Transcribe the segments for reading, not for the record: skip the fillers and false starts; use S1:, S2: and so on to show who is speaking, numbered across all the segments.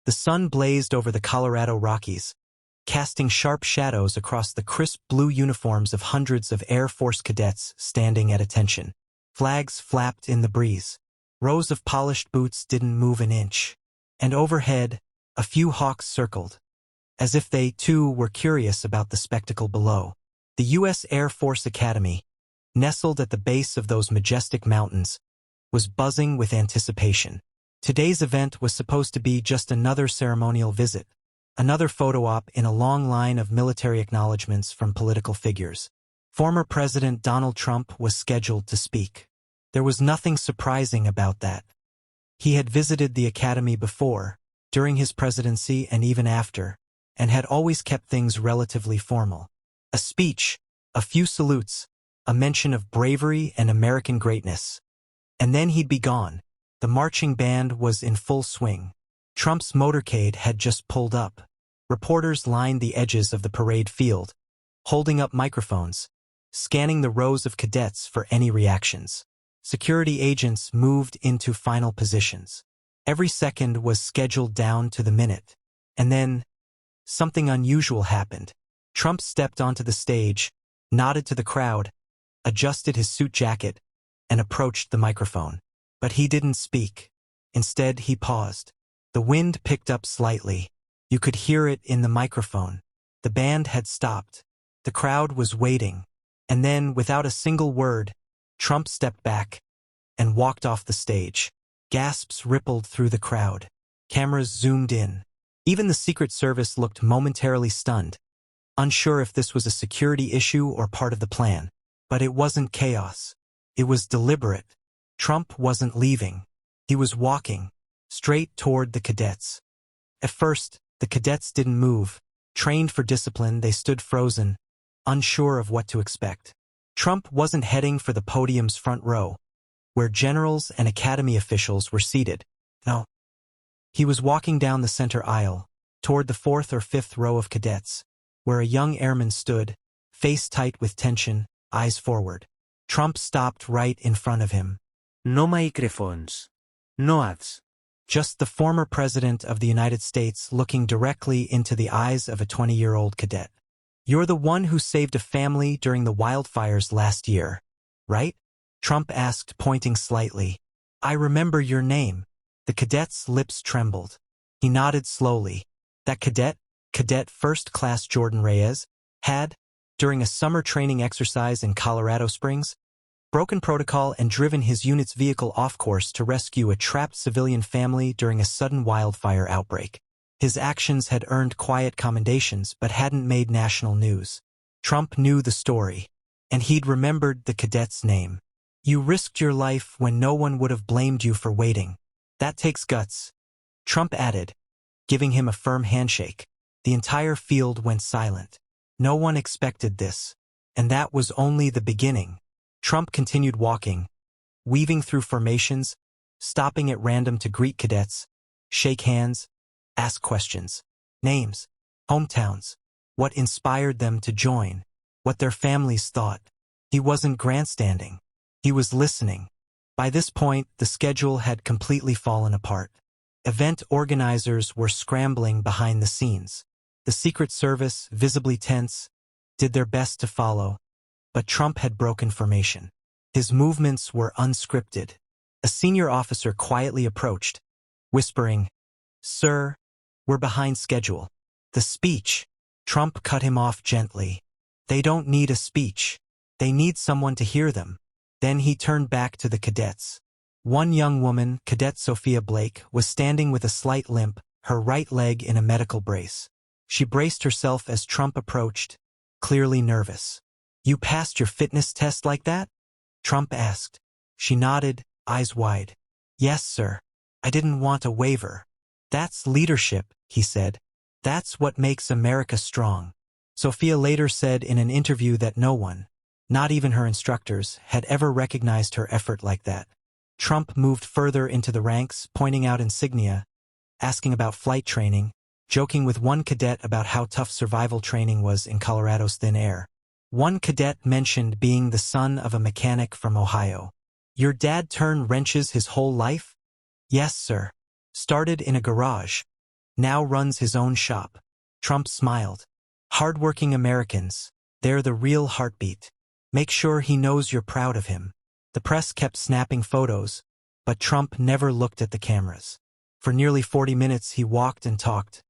S1: The sun blazed over the Colorado Rockies, casting sharp shadows across the crisp blue uniforms of hundreds of Air Force cadets standing at attention. Flags flapped in the breeze. Rows of polished boots didn't move an inch. And overhead, a few hawks circled, as if they, too, were curious about the spectacle below. The U.S. Air Force Academy, nestled at the base of those majestic mountains, was buzzing with anticipation. Today's event was supposed to be just another ceremonial visit, another photo op in a long line of military acknowledgments from political figures. Former President Donald Trump was scheduled to speak. There was nothing surprising about that. He had visited the Academy before, during his presidency and even after, and had always kept things relatively formal. A speech, a few salutes, a mention of bravery and American greatness. And then he'd be gone. The marching band was in full swing. Trump's motorcade had just pulled up. Reporters lined the edges of the parade field, holding up microphones, scanning the rows of cadets for any reactions. Security agents moved into final positions. Every second was scheduled down to the minute. And then, something unusual happened. Trump stepped onto the stage, nodded to the crowd, adjusted his suit jacket, and approached the microphone. But he didn't speak. Instead, he paused. The wind picked up slightly. You could hear it in the microphone. The band had stopped. The crowd was waiting. And then, without a single word, Trump stepped back and walked off the stage. Gasps rippled through the crowd. Cameras zoomed in. Even the Secret Service looked momentarily stunned, unsure if this was a security issue or part of the plan. But it wasn't chaos. It was deliberate. Trump wasn't leaving. He was walking, straight toward the cadets. At first, the cadets didn't move. Trained for discipline, they stood frozen, unsure of what to expect. Trump wasn't heading for the podium's front row, where generals and academy officials were seated. No. He was walking down the center aisle, toward the fourth or fifth row of cadets, where a young airman stood, face tight with tension, eyes forward. Trump stopped right in front of him.
S2: No microphones. No ads.
S1: Just the former president of the United States looking directly into the eyes of a 20-year-old cadet. You're the one who saved a family during the wildfires last year, right? Trump asked, pointing slightly. I remember your name. The cadet's lips trembled. He nodded slowly. That cadet, Cadet First Class Jordan Reyes, had, during a summer training exercise in Colorado Springs, broken protocol and driven his unit's vehicle off course to rescue a trapped civilian family during a sudden wildfire outbreak. His actions had earned quiet commendations but hadn't made national news. Trump knew the story, and he'd remembered the cadet's name. You risked your life when no one would have blamed you for waiting. That takes guts, Trump added, giving him a firm handshake. The entire field went silent. No one expected this, and that was only the beginning. Trump continued walking, weaving through formations, stopping at random to greet cadets, shake hands, ask questions, names, hometowns, what inspired them to join, what their families thought. He wasn't grandstanding. He was listening. By this point, the schedule had completely fallen apart. Event organizers were scrambling behind the scenes. The Secret Service, visibly tense, did their best to follow. But Trump had broken formation. His movements were unscripted. A senior officer quietly approached, whispering, Sir, we're behind schedule. The speech. Trump cut him off gently. They don't need a speech. They need someone to hear them. Then he turned back to the cadets. One young woman, Cadet Sophia Blake, was standing with a slight limp, her right leg in a medical brace. She braced herself as Trump approached, clearly nervous. You passed your fitness test like that? Trump asked. She nodded, eyes wide. Yes, sir. I didn't want a waiver. That's leadership, he said. That's what makes America strong. Sophia later said in an interview that no one, not even her instructors, had ever recognized her effort like that. Trump moved further into the ranks, pointing out insignia, asking about flight training, joking with one cadet about how tough survival training was in Colorado's thin air. One cadet mentioned being the son of a mechanic from Ohio. Your dad turned wrenches his whole life? Yes, sir. Started in a garage. now runs his own shop. Trump smiled. Hard-working Americans, they're the real heartbeat. Make sure he knows you're proud of him. The press kept snapping photos, but Trump never looked at the cameras. For nearly 40 minutes he walked and talked.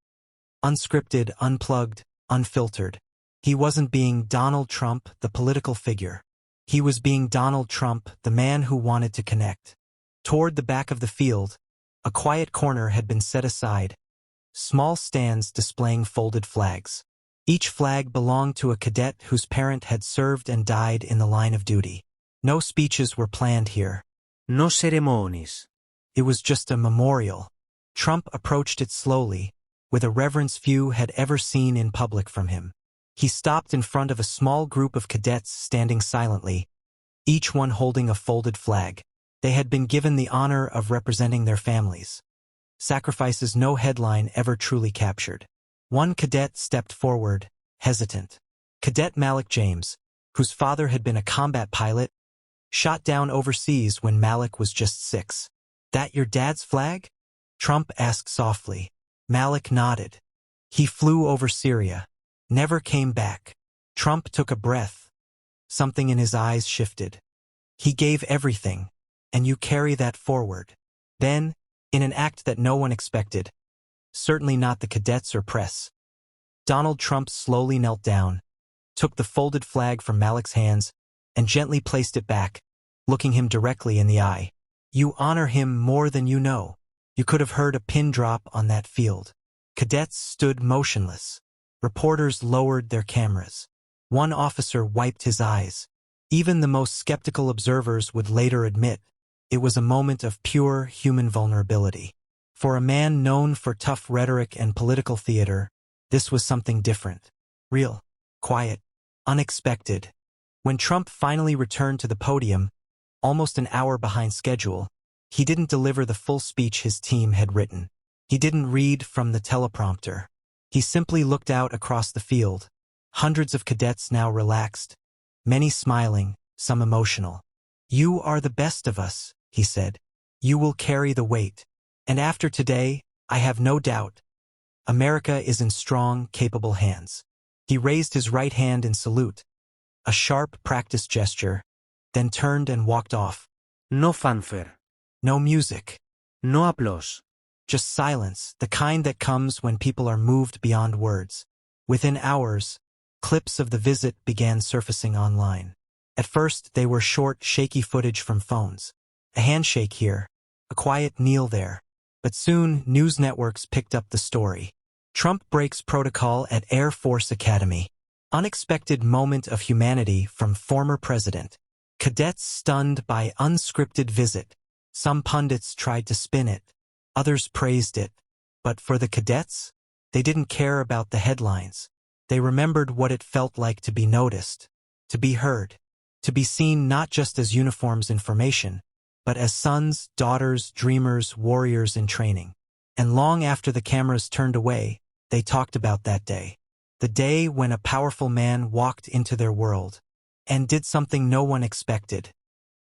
S1: Unscripted, unplugged, unfiltered. He wasn't being Donald Trump, the political figure. He was being Donald Trump, the man who wanted to connect. Toward the back of the field, a quiet corner had been set aside, small stands displaying folded flags. Each flag belonged to a cadet whose parent had served and died in the line of duty. No speeches were planned here.
S2: No ceremonies.
S1: It was just a memorial. Trump approached it slowly, with a reverence few had ever seen in public from him. He stopped in front of a small group of cadets standing silently, each one holding a folded flag. They had been given the honor of representing their families. Sacrifices no headline ever truly captured. One cadet stepped forward, hesitant. Cadet Malik James, whose father had been a combat pilot, shot down overseas when Malik was just 6. "That your dad's flag?" Trump asked softly. Malik nodded. "He flew over Syria. Never came back." Trump took a breath. Something in his eyes shifted. "He gave everything, and you carry that forward." Then, in an act that no one expected, certainly not the cadets or press, Donald Trump slowly knelt down, took the folded flag from Malik's hands, and gently placed it back, looking him directly in the eye. "You honor him more than you know." You could have heard a pin drop on that field. Cadets stood motionless. Reporters lowered their cameras. One officer wiped his eyes. Even the most skeptical observers would later admit it was a moment of pure human vulnerability. For a man known for tough rhetoric and political theater, this was something different. Real, quiet, unexpected. When Trump finally returned to the podium, almost an hour behind schedule, he didn't deliver the full speech his team had written. He didn't read from the teleprompter. He simply looked out across the field. Hundreds of cadets now relaxed, many smiling, some emotional. "You are the best of us," he said. "You will carry the weight. And after today, I have no doubt, America is in strong, capable hands." He raised his right hand in salute, a sharp, practiced gesture, then turned and walked off.
S2: No fanfare.
S1: No music.
S2: No applause.
S1: Just silence, the kind that comes when people are moved beyond words. Within hours, clips of the visit began surfacing online. At first, they were short, shaky footage from phones. A handshake here, a quiet kneel there. But soon, news networks picked up the story. Trump breaks protocol at Air Force Academy. Unexpected moment of humanity from former president. Cadets stunned by unscripted visit. Some pundits tried to spin it. Others praised it. But for the cadets, they didn't care about the headlines. They remembered what it felt like to be noticed, to be heard, to be seen not just as uniforms in formation, but as sons, daughters, dreamers, warriors in training. And long after the cameras turned away, they talked about that day. The day when a powerful man walked into their world and did something no one expected.